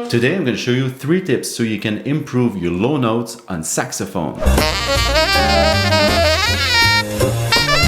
Today I'm going to show you 3 tips so you can improve your low notes on saxophone.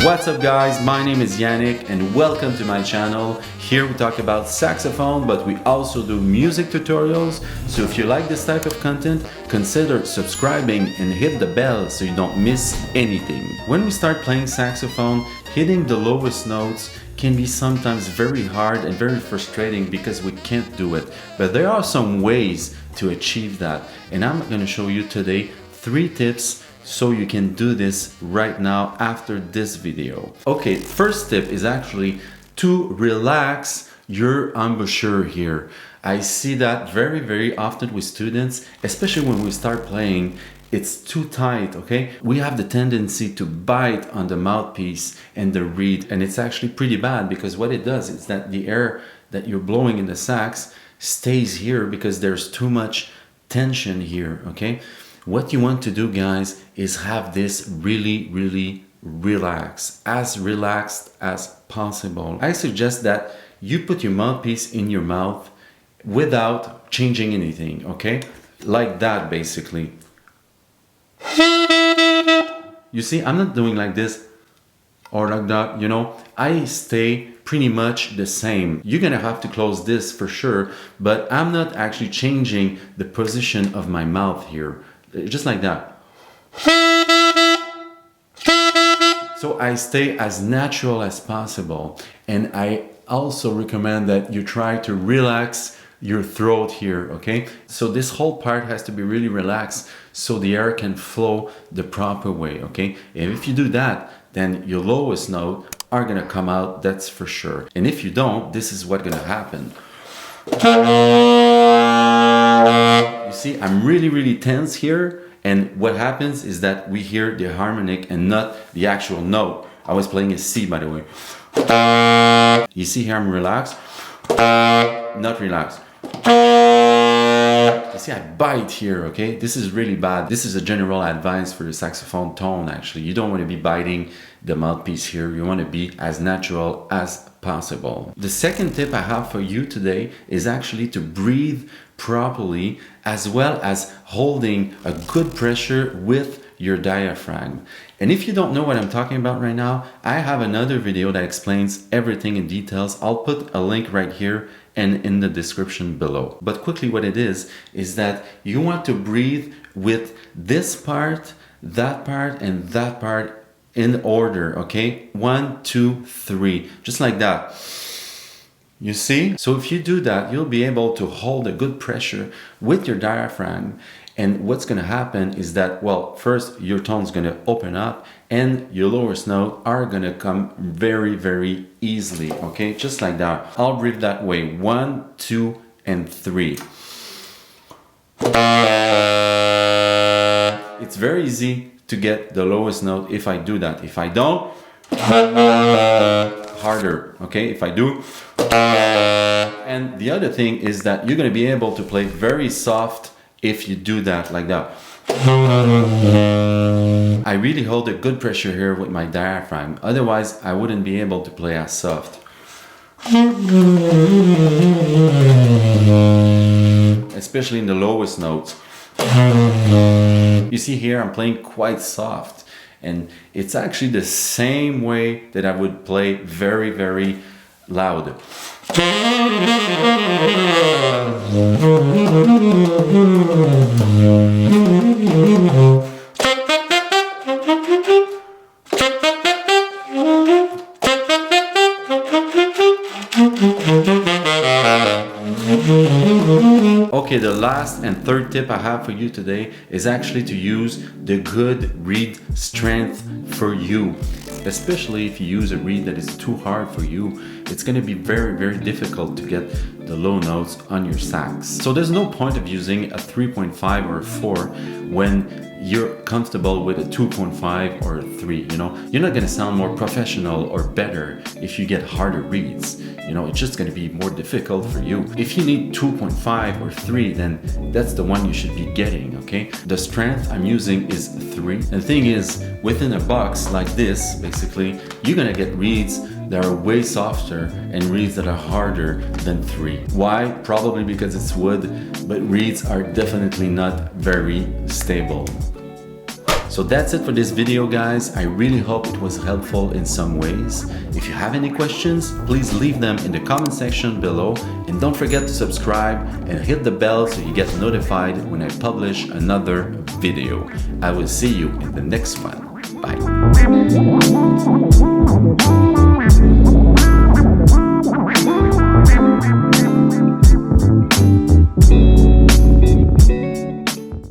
What's up guys, my name is Yanick and welcome to my channel. Here we talk about saxophone, but we also do music tutorials. So if you like this type of content, consider subscribing and hit the bell so you don't miss anything. When we start playing saxophone, hitting the lowest notes can be sometimes very hard and very frustrating because we can't do it. But there are some ways to achieve that. And I'm going to show you today 3 tips so you can do this right now after this video. Okay, first tip is actually to relax your embouchure here. I see that very often with students, especially when we start playing. It's too tight, okay? We have the tendency to bite on the mouthpiece and the reed, and it's actually pretty bad because what it does is that the air that you're blowing in the sax stays here because there's too much tension here, okay? What you want to do, guys, is have this really relaxed as possible. I suggest that you put your mouthpiece in your mouth without changing anything, okay? Like that, basically. You see, I'm not doing like this or like that, you know. I stay pretty much the same. You're gonna have to close this for sure, but I'm not actually changing the position of my mouth here. Just like that. So I stay as natural as possible, and I also recommend that you try to relax your throat here, okay? So this whole part has to be really relaxed so the air can flow the proper way, okay? And if you do that, then your lowest note are gonna come out, that's for sure. And if you don't, this is what's gonna happen. You see, I'm really tense here, and what happens is that we hear the harmonic and not the actual note. I was playing a C, by the way. You see here I'm relaxed, not relaxed. You see, I bite here, okay? This is really bad. This is a general advice for the saxophone tone, actually. You don't want to be biting the mouthpiece here. You want to be as natural as possible. The second tip I have for you today is actually to breathe properly, as well as holding a good pressure with your diaphragm. And if you don't know what I'm talking about right now, I have another video that explains everything in details. I'll put a link right here and in the description below. But quickly, what it is that you want to breathe with this part, that part, and that part in order, okay? 1, 2, 3, just like that. You see? So if you do that, you'll be able to hold a good pressure with your diaphragm. And what's going to happen is that, well, first your tone's going to open up and your lowest note are going to come very easily, okay? Just like that. I'll breathe that way. 1, 2, and 3. It's very easy to get the lowest note if I do that. If I don't, harder, okay? If I do. And the other thing is that you're going to be able to play very soft if you do that, like that. I really hold a good pressure here with my diaphragm, otherwise I wouldn't be able to play as soft. Especially in the lowest notes. You see here I'm playing quite soft, and it's actually the same way that I would play very loud. Okay, the last and third tip I have for you today is actually to use the good reed strength for you. Especially if you use a reed that is too hard for you, it's going to be very difficult to get the low notes on your sax. So there's no point of using a 3.5 or a 4 when you're comfortable with a 2.5 or a 3, you know. You're not gonna sound more professional or better if you get harder reeds. You know, it's just gonna be more difficult for you. If you need 2.5 or 3, then that's the one you should be getting, okay? The strength I'm using is 3. And the thing is, within a box like this, basically, you're gonna get reeds that are way softer and reeds that are harder than 3. Why? Probably because it's wood, but reeds are definitely not very stable. So that's it for this video, guys. I really hope it was helpful in some ways. If you have any questions, please leave them in the comment section below, and don't forget to subscribe and hit the bell so you get notified when I publish another video. I will see you in the next one. Bye.